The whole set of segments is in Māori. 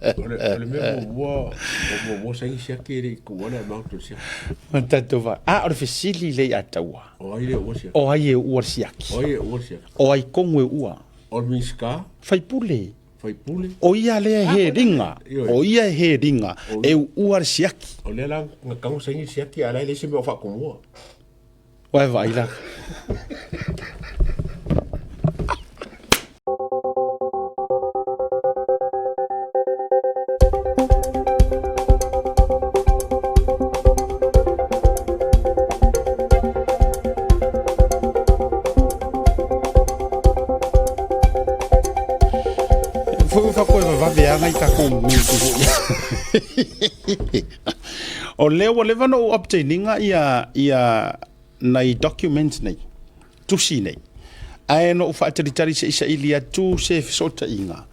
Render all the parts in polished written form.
Le même mo sai sia kere ku ona ma to sia. Tatova. Ah, o fesili le atawa. O ai le o sia. O ai e ua siaki. O ai o sia. O ai kongo e ua. O miska. Fai pule. Fai pule. O ia le he ringa. O ia he ringa. E ua siaki. O le la ngakau sai sia ki ala le se me o fa komo. Vai vai lá. Foi fa coisa vai ver aí tá com o leo leva no obtaining ia nei document nei tusi nei ai no fa tari se isa ilia tu se sota inga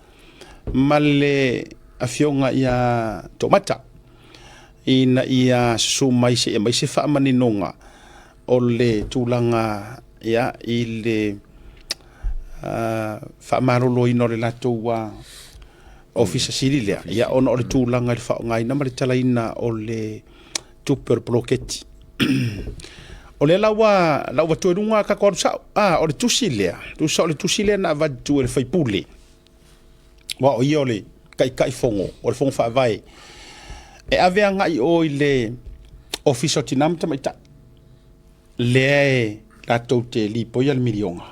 male afionga ia tomata ina ia sumai se mai se fa maninonga o le tulanga ia ile fa marolo ino le lato wa office silia ia ono le tulanga le fa ngai na male talaina o le super blocketi o le lawa tu runga ka korsa o le tusilea le tusilea na va tu le fai pule wa o io le kai fongo o le fongo fa vai e ave ngai o le office tinam tamita le la tote li poia le milionga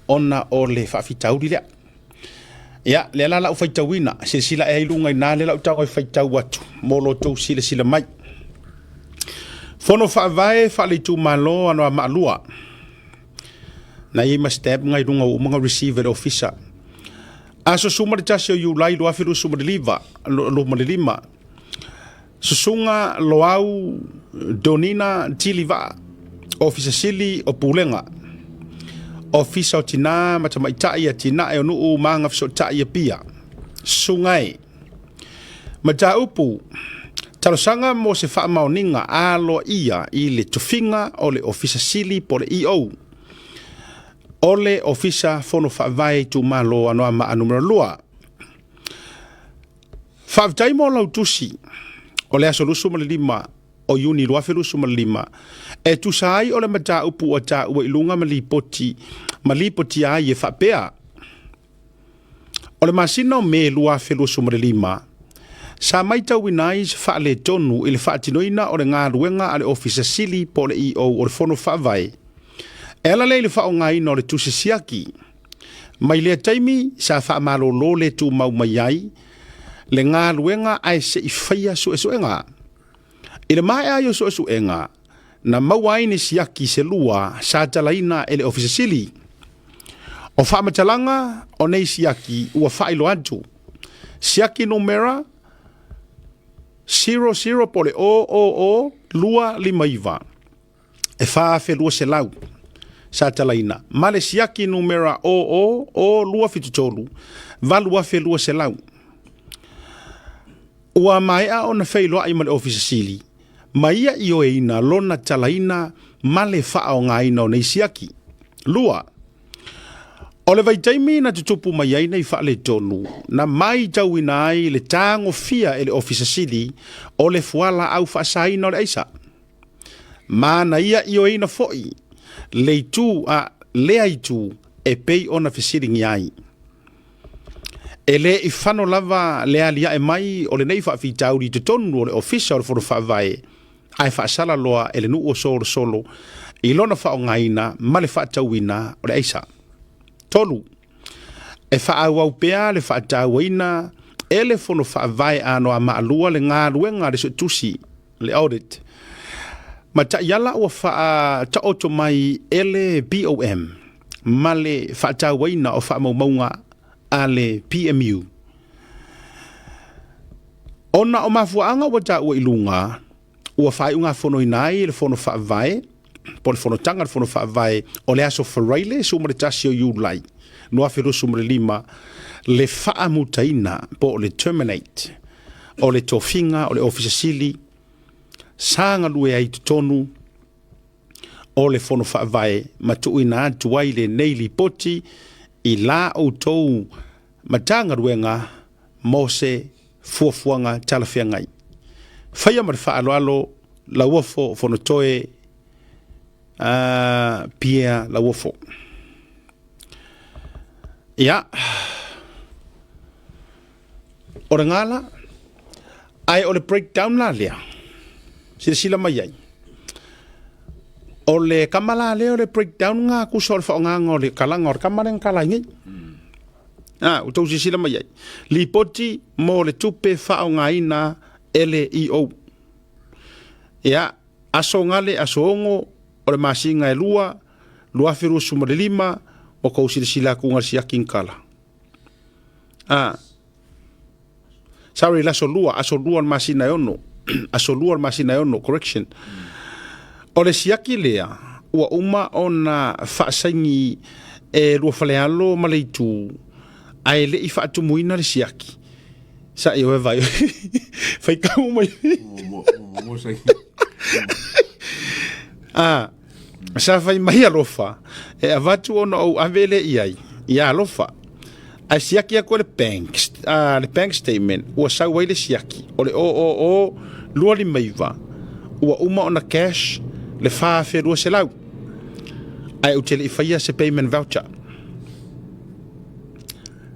ona o le fa fitauri le ya le la fai tawina se sila e lunga na le la tau fai tau atu molo to sila mai fono fa vai fa le tu malo ano malua na i step ngai runga o mga receiver officer aso suma de tasio you lai lo afiru suma de liva lo mo de lima susunga lo au donina tiliva officer sili o pulenga officer tina matama itaia tina e no manga so taia pia sungai mata upu talosanga mo se fa maoninga alo ia i le tufinga o le officer sili po le EO o le officer fono fa vai tu malo ano ama numero lua fa vai mo la tusi o le asolusu mo le lima o yuni lo afelusu mo le lima e tu sai o le mata upu o ta u ilunga malipoti ai e fa pea o le masino me lo afelusu mo le lima sa mai tau inai se fa le tonu ile fa tinoina o le ngā ruenga ale officer sili po le EO o le fono fa vai. Ela le fa o ngai no le tusi siaki. Mai le taimi sa fa malo lo le tu mau mai ai le ngā ruenga ai se i faia su enga. Ile mai ayo su enga na mau ai ni siaki se lua sa talaina ele officer sili. O fa matalanga o nei siaki ua fa ilo atu. Siaki numera 00 pole o lua limaiva e fa fe lua se lau sa talaina male siaki numera o lua fitutolu valua fe lua se lau ua mai a ona fe loa i male officer sili maia i o eina lona talaina male fa o ngaina o nei siaki lua o le vaitaimi na tutupu mai ai nei fa le tonu na mai tau ina ai le tango fia ele officer sili o le fuala au fa sai no le isa mana ia i o ina foi le tu a le ai tu e pei ona fisiringi ai ele i fano lava le alia e mai o le nei fa fitauri te tonu o le officer o le fa vai ai fa sala loa ele nu o solo i lona fa o ngaina ma le fa tau ina o le isa tolu e fa au pea le fa tawina ele fono fa vai ano ama alua le ngā ruenga le tusi le audit ma ta yala o fa ta oto mai ele BOM ma le fa tawina o fa maunga ale PMU ona o mafuanga o ta o ilunga o fa unga fono inai le fono fa vai por fono tanga fono fa vai o le aso faraile so mo tasio you lai no afiru so mo lima le fa mutaina po le terminate o le tofinga o le officer sili sanga lue ai tonu o le fono fa vai matuina tuai le neili poti i la o tou matanga ruenga mose fuafuanga talafia ngai faia mar fa alo la wofo fono toe pia la wofo ya ora ngala ai ole breakdown la lea sila mai ai ole kamala le ole breakdown nga ku sol fa nga ngole kalangor kamareng kalangi utou sila mai ai lipoti mo le tupe fa nga ina LEO ya aso ngale asongo ole masinga e lua firu suma de lima o ko sila ku ngar sia kinkala sorry la solua aso lua masina yono aso lua masina yono correction ole siaki lea ua uma ona faasaigi e lua falealo ma leitu ae leʻi faatumuina le siaki saʻi oe vai faikau mai sa fai mai alofa e avatu ona ou ave leʻi ai ia alofa ae siaki ako le bank statement ua sau ai le siaki o le o lua limaiva ua uma ona cash le fa fe lua se lau ai o tele faia se payment voucher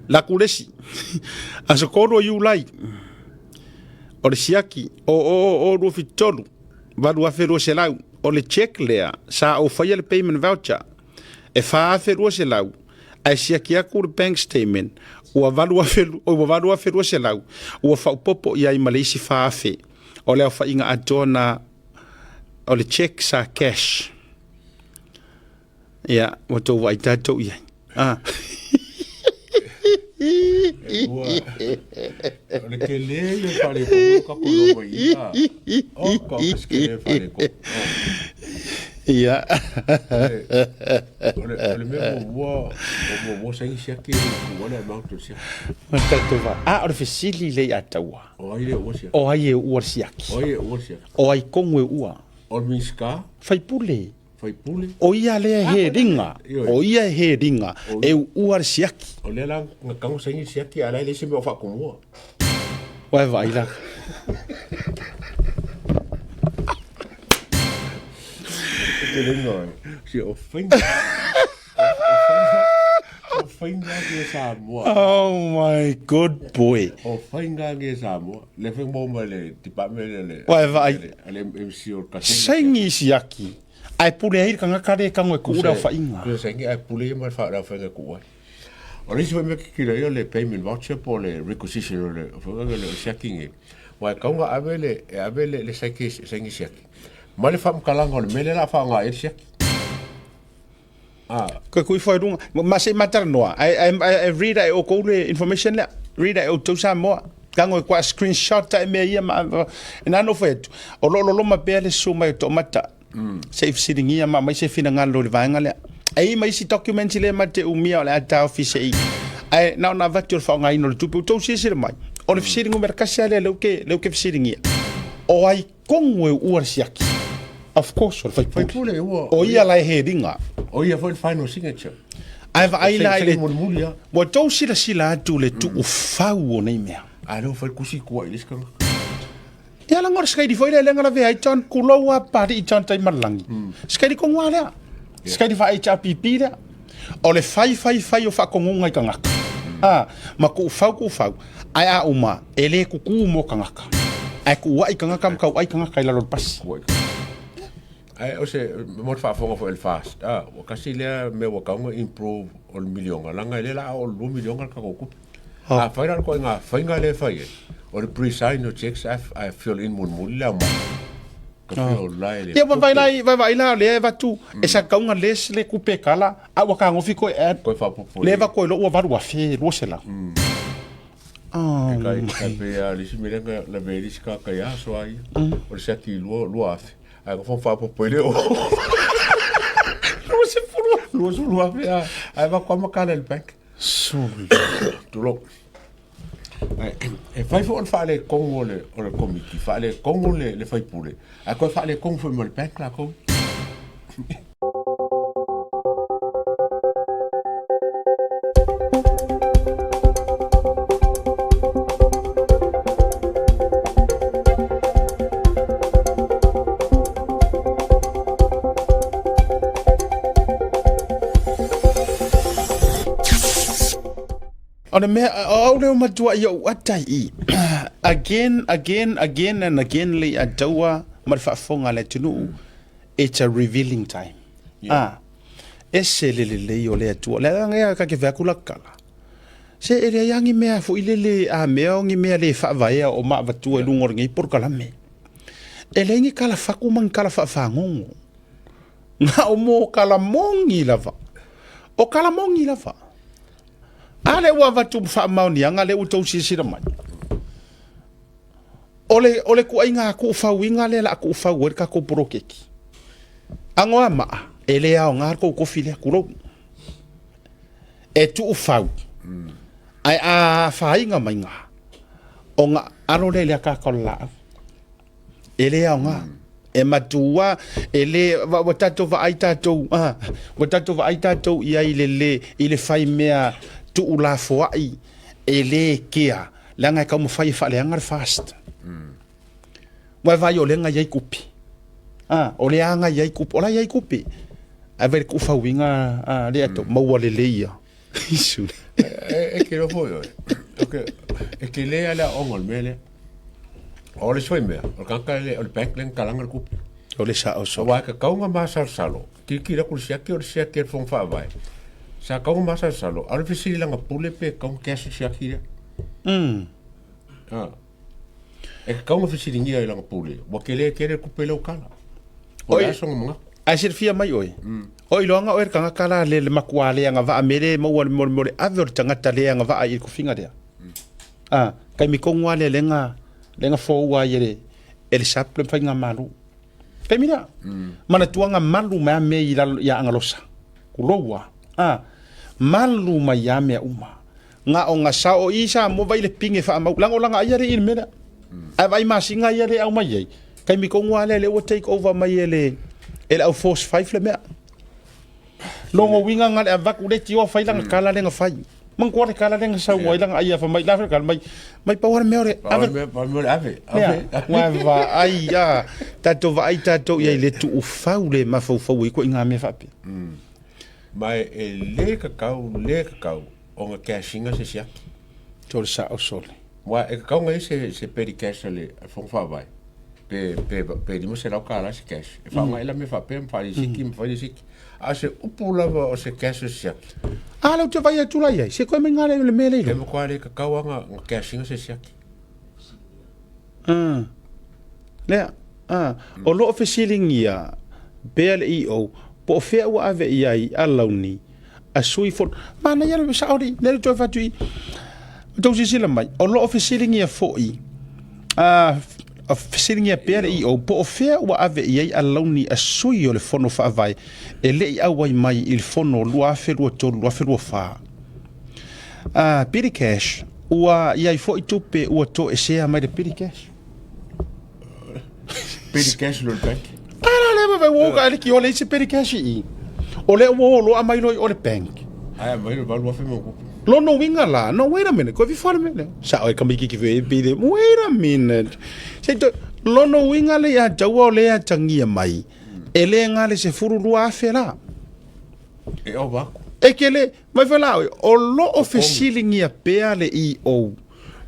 la kulesi aso kodo you like o le siaki o lua fitolu va lua fe lua se lau o le check lea sa o faia le payment voucher e fa fe lua se lau ai siaki aku le bank statement ua valua fe lua se lau ua faupopo ia i malesi fa fe o le au fainga atona o le check sa cash ya o tau vai tatou ia le ke le fale ko ka ko ia o ka ke fale ko ia le me mo sai sia ke ko na ma to sia tatou va o le fesili le ataua o ai o sia o ai o siaki o sia o ai kongue ua o miska fai pule o ia le he ringa e ua siaki o le la ka mo sai siaki ala le se me fa ko mo vai vai la si o fin ke Samoa. Oh my good boy. O whainga ke Samoa. Le whainga mōma le tipame le. Wai vai. Ale MC o kasini. Saingi siaki. Ai pule ai kanga kare kango e kura whainga. Kua saingi ai pule mai whaara whainga kua. O risi wai mea kikira ia le payment voucher po le requisition o le whainga le siaki nge. Wai kaunga avele le saingi siaki. Ma le whamkalanga o le mele la whaanga e siaki. Ko kui foi runga ma se matar noa I read I o ko le information le read I o to sa mo kango kwa screenshot ta me ia ma na no fet o lo ma pele so mai to mata safe sitting ia ma mai se fina ngalo le vanga le ai mai si document le mate u mia le ata office ai na vatur fa ngai no tu to si se mai o le sitting o merkasa le ke sitting ia o ai kongo u arsiaki of course o fai pule o ia lai headinga o ia foi final signature ai lai le mo to sila tu le tu o fau o nei mea no foi kusi ko ile ska ia la ngor skai di foi le ngala ve ai ton kuloa pari ton tai malangi skai di ko ngala skai di fa HRPP le o le fai o fa ko ngai kanga ma ku fau ai a uma ele ku mo kanga ai ku ai kanga kam kau ai kanga kai la lo pas ai o se mo fa fonga fo el fast o kasi le me wa kaunga improve o milionga langa le la o lo milionga ka ko fa ira ko nga fa nga le fa ye o le pre-sign no checks I fill in mun la ma ka fill la le ya vai la le va tu e sa kaunga le ku pe kala a wa ka ngo fiko e ko fa po le va ko lo va wa fe lo se la kai pe ali si me la veris ka ya so ai o se ti lo afi ai ko fa po pele o lo se lo avea ai va como cara el bank tu lo e fai fo fa le congo le o le committee fa le congo le fai pure ai ko fa le congo fo mo el bank la ko Ona me au le matua yo atai again and again le atawa mar fa fonga le tunu. It's a revealing time. Ese le yo le atua le nga ka ke vakula kala. Se ele yangi mea fo ilele a mea ngi mea le fa vaia o ma vatua lungor ngi por kala me. Ele ngi kala faku man kala fa fangongo. Nga o mo kala mongi lava. O kala mongi lava. Ale wa vatu fa mauni anga le utou sisira mai. Ole ku ainga ku fa winga le la ku fa wer ka ko prokeki. Ango ama ele a nga ko file ku ro. E tu fa. Ai a fa inga mai nga. O nga aro le ka ko la. Ele a nga e matua ele watato va aitato watato va aitato ia ile fai mea tu ula foai ele kia langa ka mo fai fa le ngar fast wa vai o lenga yai kupi o le anga yai kupi ola yai kupi a ver ku fa winga le ato mo wale leia isu e que lo foi okay e que le ala ongol mele o le soi mea o kanka le o le banklen kalanga kupi o le sa o so wa ka kaunga masar salo ki la kulsia ki o sia ki fon fa vai sa kaunga masar salo al fisili langa pule pe kaunga kesi sia ki e kaunga fisili ngia langa pule wa ke le kupe lo kala o ya songa mga a sirfia mai oi oi longa o kanga kala le makuale nga va amere mo mo aver tangata le nga va ai ku finga dia kai mi kongwa le lenga fo wa yere el saple fa nga malu femina mana tuanga malu ma me ya angalosa kulowa malu ma ya me uma nga o nga sa o isa mo vai le pinge fa ma lango langa ayare il mera ai vai masinga yare au mai kai mi kongwa le o take over mai ele au force 5 le mea longo winga nga avaku le tio fa langa kala lenga fa mang kuat kala dengan sawo ilang ayah fa mai la kal mai power meore ave wa va aya tato va ai tato ia le tu faule ma fo ko inga me fa pe mai le kakau o nga cashinga se sia tol sa o sol wa e kakau ngai se peri cash le fo fa vai pe di mo se la kala se cash e fa mai la me fa pe fa si kim fa si ase upula o se cash sia ala tu vai tu la ia se ko me ngale le mele le mo kwa le kakau nga cashinga se sia le o lo officialing ia BLEO po fe wa ave ia I alauni a sui fon mana ia le saudi le tu fa tu to si la mai o lo officialing ia foi officialing ia BLEO po fe wa ave ia alauni a sui o le fono fa vai e le ia wai mai il fono lua fe lua to lua fe lua fa piri cash ua ia foi tu pe ua to e se mai de piri cash peri cash lo bank ala le vai wo ka le ki o le se peri cash I o le wo lo mai lo o le bank ai mai lo va fe mo lo no winga la no wait a minute ko vi for me sa o ka mi ki ve be wait a minute se to lo no winga le ya jawa le ya tangia mai ele nga le se furu lu afela e o va e ke le mai fela o lo officialing ia pea le EO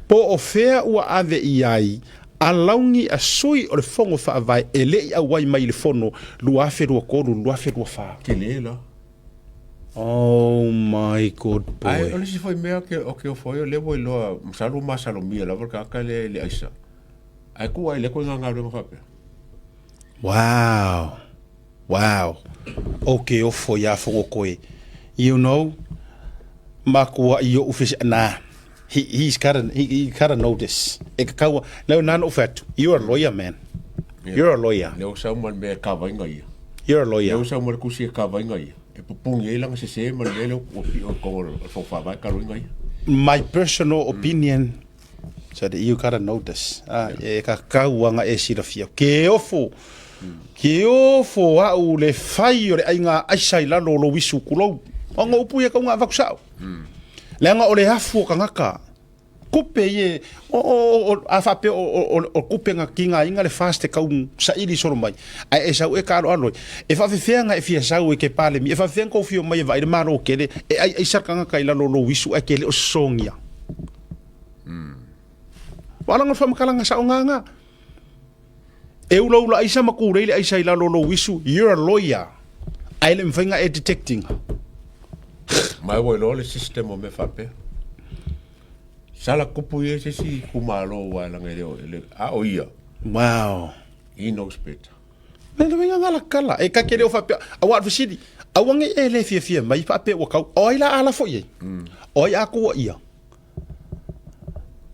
po o fea ua ave iai a laungi a sui o le fongo fa vai ele ia wai mai le fono lu afe lu koru lu afe lu fa ke le la oh my god boy ai ole si foi mea ke o foi le voi lo salu masalo mia la porque ka le aisa ai ku ai le ko nga le fa wow okay o foi a fo koe you know makua io official na he gotta know this ekawa no none of that you're a lawyer man you're a lawyer le o sa mo me ka vai ngai you're a lawyer le o sa mo ku si ka vai ngai e pupung ye lang se mo le o ko fo fa vai ka ngai my personal opinion so that you gotta know this e ka kauanga e sira fia ke ofo a u le fai o le ainga aisai la lo wisu kulo onga upu ye ka nga vakusao lenga o le afu ka ngaka kupe ye o afape o kupe nga kinga inga le fast ka sa ili soro mai ai e sa e ka alo e fa fenga e fia sa e ke pale mi e fa fenga o fio mai vai maro kele e ai sarka nga kai la lo wisu e kele o songia wala nga fam kala nga sa nga e ulo ai sa makure ai sa ila lo wisu you're a lawyer ai le mfenga e detecting mai wo lo le system o me fa pe sala kupu ye se si kumalo wala ngere a oia wow he knows better nelo venga ngala kala e ka kere o fa a wa visidi a wange e le fia mai fa pe o ka o ila ala fo ye o ia ko ia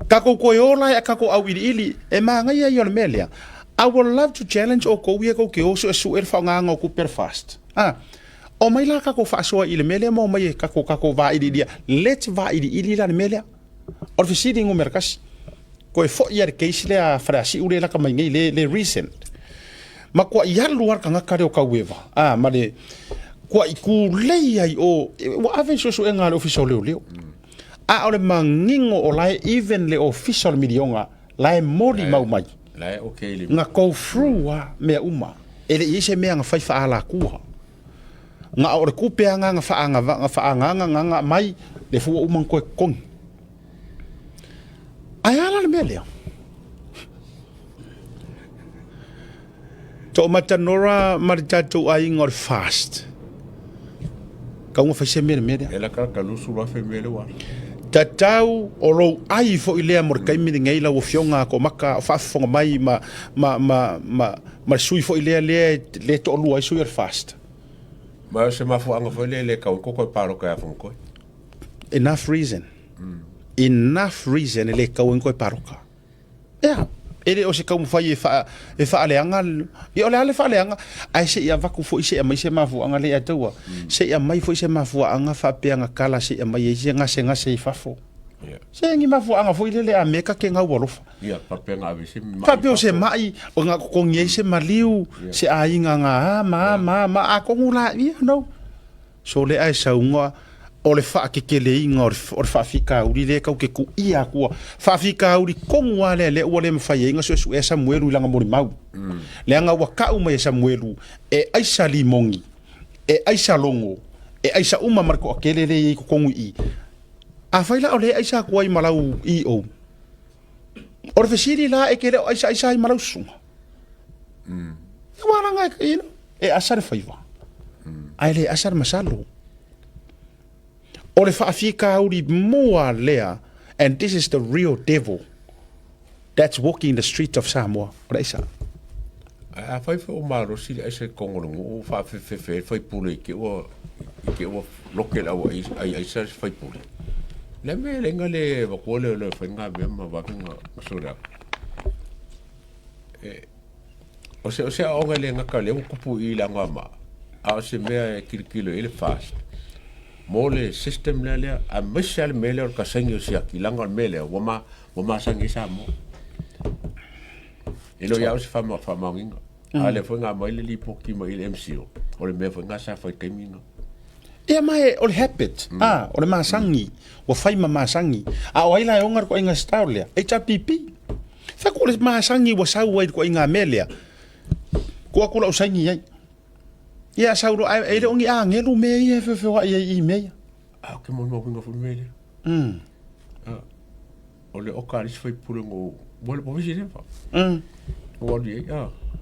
ka ko yola ka ko awili ili e ma nga ia yo melia I would love to challenge o ko ye ko ke o so fa nga ngo ku per fast o mai la ka ko fa so ile melia mo mai ka ko va ili dia let's va ili la melia or visidi ngo merkas ko e fo ia ke isle a frasi ule la ka mai le recent ma ko ia luar ka ngaka o ka weva ma le ko i ku lei ai o wa ave so enga le official leo a ole mangingo o lai even le official milionga lai modi mau mai lai okay le nga ko through me uma ele ise me nga fai fa ala ku nga ore ku pe nga fa nga mai le fu uma ko kon ayala le melia to matanora maritato ai ngor fast ka un fa semere media ela ka lusu wa fe mele wa tatau o lo ai fo ile amor kai mi ngai la wo fionga ko maka fa fonga mai ma sui fo ile le to lu ai sui fast ma se ma fo anga fo le ka ko paro ka fo ko enough reason le ka ko paroka ele o se ka mo fai e fa ale anga e ole ale fa ale anga ai se ia vaku fo se mai se ma fo anga le atua se ia mai fo se ma fo anga fa pe anga kala se mai se nga se fa fo se ngi ma fo anga fo ile le ameka ke nga wolofa ia pa pe nga se fa pe o se mai o nga ko ngi se maliu se ai nga ma a ko ngula no so le ai sa unga o le fa ke le inga o fa fika uri le ka ke ku ia ku fa fika uri kongu wale le o le mfai inga so e Samuelu langa mori mau le anga wa ka uma e Samuelu e aisa limongi e aisa longo e aisa uma marko akele le ko kongu i a faila o le aisa ku ai malau i o or fesiri la e kele aisa ai malau sunga wala nga e asar faiva ai le asar masalo ole fa'afika uri moa lea, and this is the real devil that's walking the streets of Samoa. Ora isa. A fai fo maro si ai se kongolongo o fa fai pule ke o lokel au ai sa fai pule. Le me lenga le ba ko le fai nga be ma ba nga sura. O se o nga le nga ka le kupu I la nga ma. A se me kirkilo ile fast. Mole system le a mishal mele or kasenyo sia kilanga mele wo ma sangi sa mo ilo ya se fama nginga ale fo nga mai le lipo ki mai le MCO o le me fo nga sa fa kemino e mai o le habit o le masangi wo fai masangi a o ila ongar ko inga staulia e cha pipi fa ko le masangi wo sa wai ko inga mele ko akula usangi ai ia sauro ai le ongi angelu me ia fe wa I me ke mo pinga fu me o le okari foi pure ngo mo le povisi fa o di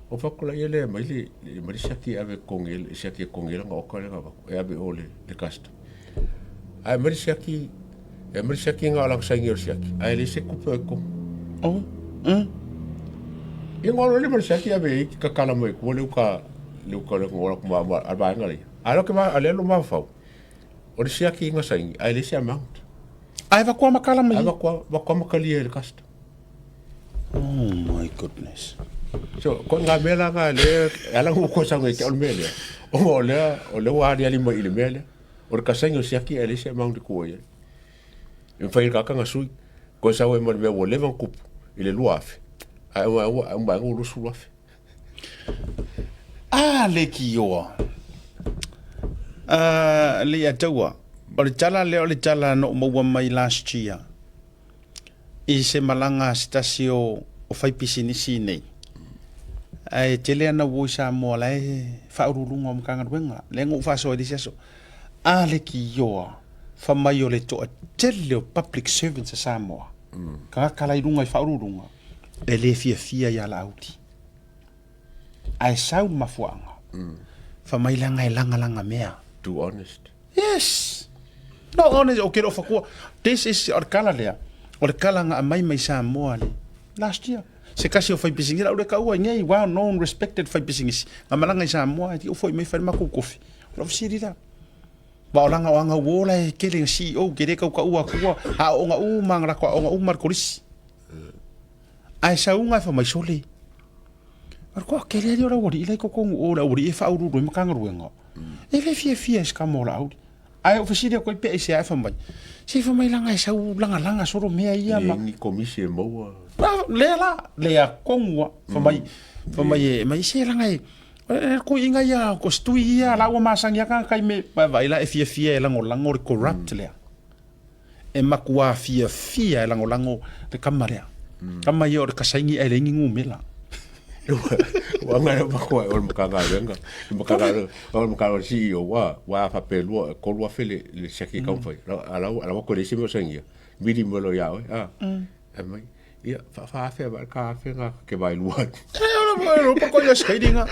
o fa ko la ile mai le mai saki ave kongel saki kongel ngo okari nga e ave ole le cast ai mai saki nga la sangi saki ai le se kupe ko e ngo le mai saki ave ka kala mo ko le ka le ko le ngora ko ma arba ngali alo ke ma ale lo ma fa o le sia ki nga sai ai le sia mount ai va ko makala mai ai va ko makali le cast oh my goodness so ko nga mela nga le ala ko sa ngai ke o mele o le wa ali mo ile mele o ka sai o sia ki ele sia mount ko ye en fa ka nga sui ko sa we mo le wo le van kup ile luafe ai wa lu su luafe le kioa le ataua o le tala no maua mai last year I se malanga stasio o fai pisinisi nei. Ai tele ana wo sa mo lai fa urulunga o mkanga wenga. Lengo fa so di so. Ale ki yo fa mai o le to tele public servants sa mo. Ka kala irunga fa urulunga. Ele fia ya la auti. Ai sau mafuanga. Fa mai langa mea. Too honest. Yes. No honest o kero fa ko. This is or kala lea. O le kala nga mai sa mo ale. Last year. Se kasi o fai pisingira o le ka ua ngai well known respected fai pisingisi. Nga malanga sa mo ai o foi mai fa maku kofi. Lo siri da. Ba o langa o anga wola e kele CEO kere ka ua kua ha o nga mangara ko o nga mar kolis. Ai sa unga fa mai sole. Ar ko kele ri ora wori ile ko o la wori e fa uru do makanga ruenga. E le fia ska mo la audi. Ai o fasiri ko pe se ai fa mai. Se fa mai langa sa langa soro mea ia ma. Ni komisi mo. Lea kongua fa mai se langa e ko inga ia ko stui ia la o masang ia ka kai me vai la e fia lango corrupt lea. E makua fia lango te kamarea. Kama ia o kasaingi e lengi ngumela. Wanga ba ko o mkanga venga. Mkanga CEO wa fa pelu ko wa fele le saki ka foi. Ala ko le simo sengia. Midi mo lo ya mai. Ia fa ba ka nga ke vai luat. Ora pa ko ia skaidinga.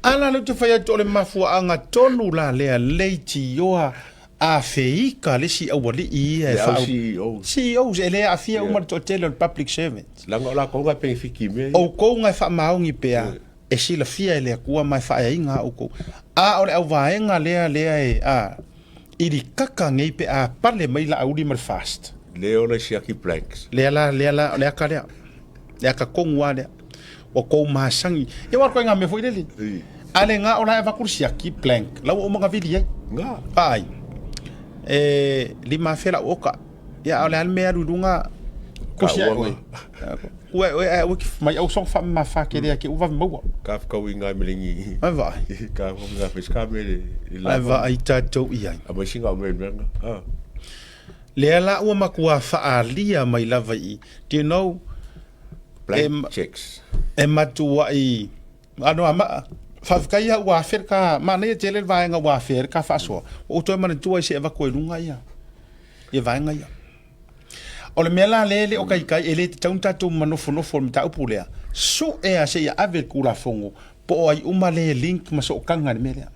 Ala le te fai to le mafua anga tonu la le leiti yoa a feika le si awali ia fa CEO ele a fia uma to tele public servant. Langa la ko nga pe fiki me. O ko nga fa maungi pea. E si la fia ele kua mai fa inga o ko. A ole au vaenga le e iri kaka ngei pe a pale mai la audi mar fast. Leo le siaki planks. Le ka lea. Le ka kongua lea. O ko masangi. E war ko nga me foi dele. Ale nga ona e va kursiaki plank. La o mga vidi nga. Ai. Lima fela oka. Ya ole al mea runga kusia oi. O mai au song fa ma fa ke ke uva mo. Ka ka winga melingi. Ai vai. Ka ko nga pesca me. Ai vai tato ia. A singa me nga. Le la o makua fa alia mai lava I. Do you know blank checks. E matua I ano ama fa kai wa fer ka ma ne tele vai nga wa fer ka fa so. O to man tu se eva ko lunga ia. E vai nga ia. O le mela lele o kai ele taunta tu manofo no form ta upulea. So e a se ia ave kula fongo po ai uma le link ma so kanga le mele.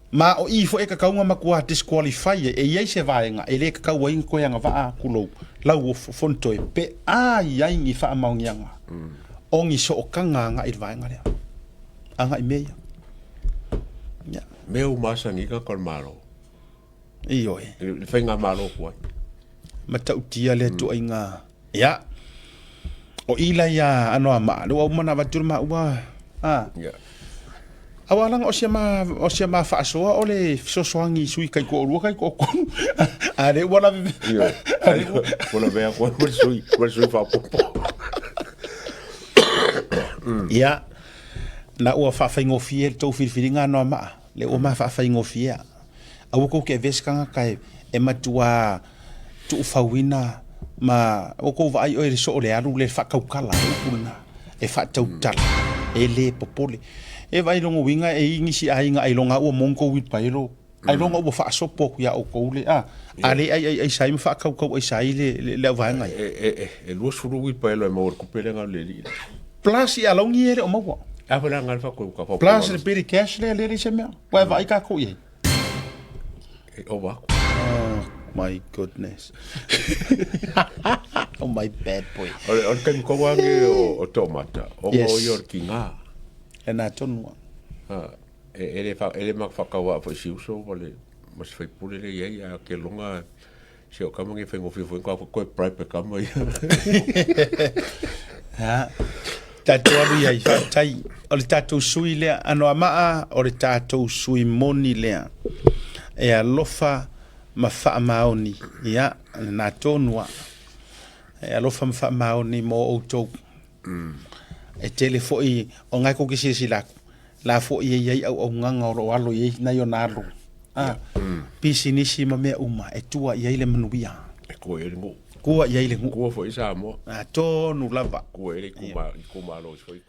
Ma o I fo e ka kaunga makua disqualify e ia se vaenga e le ka kaua inga koe anga vaa kulo lau o fonto e pe a ia ingi wha maungianga ongi so o kanga anga I vaenga lea anga I meia meu masangi ka kor malo iyo e le whainga malo kuai ma tautia le tu inga ia o ila ia ano ama lo au mana vatur ma ua awalang o sia ma fa so o le so soangi sui kai ko ru kai ko ale wala wala be ko sui fa popo ya na o fa ingo fiel to filinga no ma le o ma fa ingo fia au ko ke veska kai e matua tu fawina ma o ko vai o so le alu le fa kaukala e fa tautala e le popole e vai longo winga e ingi si ainga ai longa o monko wit pailo ai longa o fa so poku ya o ko le ale ai sai me fa ka ai sai le vanga e lo suru wit pailo e mo ko pelenga le li plus ya longi ere o mo a fa nga fa ko ka plus le peri cash le se me wa vai ka ko ye o ba my goodness oh my bad boy o kan ko wange o tomata o mo yor kinga na tonua ele mak whakawa fa siuso wale mas fai pule le ia ke longa se o kamangi whaingo whiwhi ko koe praipe kama ia tatou alu iai whaatai o le tatou sui lea ano amaa o le tatou sui moni lea e alofa ma whaamaoni ia na tonua e alofa ma whaamaoni mo outou e tele foi o ngai ko kisi la fo ye au nganga o alo ye na yo nalo pisinisi ma me uma e tua ye le manuia e ko e ngo kua ia ile ngu kua fo isa mo a tonu lava kua ele kuma lo foi